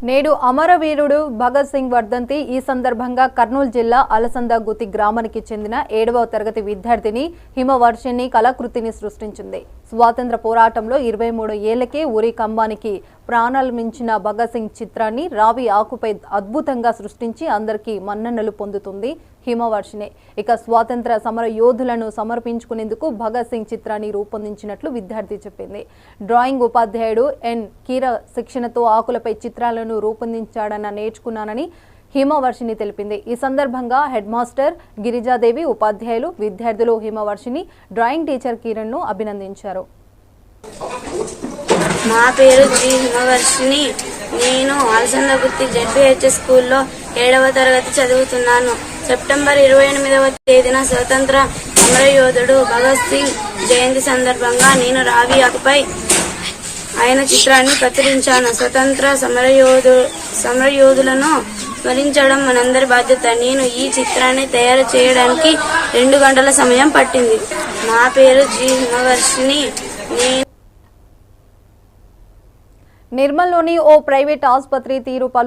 నేడు అమరవీరుడు భగత్ సింగ్ వర్ధంతి ఈ సందర్భంగా కర్నూలు జిల్లా అలసంద గుత్తి గ్రామానికి చెందిన 7వ తరగతి విద్యార్థిని హిమవర్షిని కళాకృతిని సృష్టించింది. స్వాతంత్ర పోరాటంలో 23 ఏళ్లకే ఉరి కంబానికి ప్రాణాలు మించిన భగత్ సింగ్ చిత్రాన్ని రావి ఆకుపై అద్భుతంగా సృష్టించి అందరికీ మన్ననలు పొందుతుంది హిమవర్షిని. ఇక స్వాతంత్ర సమర యోధులను సమర్పించుకునేందుకు భగత్ సింగ్ చిత్రాన్ని రూపొందించినట్లు విద్యార్థి చెప్పింది. డ్రాయింగ్ ఉపాధ్యాయుడు ఎన్ కీర శిక్షణతో ఆకులపై చిత్రాలను రూపొందించాడన్న నేర్చుకున్నానని హిమవర్షిని తెలిపింది. ఈ సందర్భంగా హెడ్ మాస్టర్ గిరిజాదేవి, ఉపాధ్యాయులు, విద్యార్థులు హిమవర్షిని, డ్రాయింగ్ టీచర్ కిరణ్ ను అభినందించారు. నా పేరు జి హిమవర్షిని. నేను అలసంద గుత్తి జెడ్పీహెచ్ఎస్ స్కూల్లో 7వ తరగతి చదువుతున్నాను. సెప్టెంబర్ 28వ తేదీన స్వతంత్ర సమరయోధుడు భగత్ సింగ్ జయంతి సందర్భంగా నేను రావి ఆకుపై ఆయన చిత్రాన్ని కత్తిరించాను. స్వతంత్ర సమరయోధులను స్మరించడం మనందరి బాధ్యత. నేను ఈ చిత్రాన్ని తయారు చేయడానికి 2 గంటల సమయం పట్టింది. నా పేరు జి హిమవర్షిని. నిర్మల్లోని ఓ ప్రైవేట్ ఆసుపత్రి తీరు పలు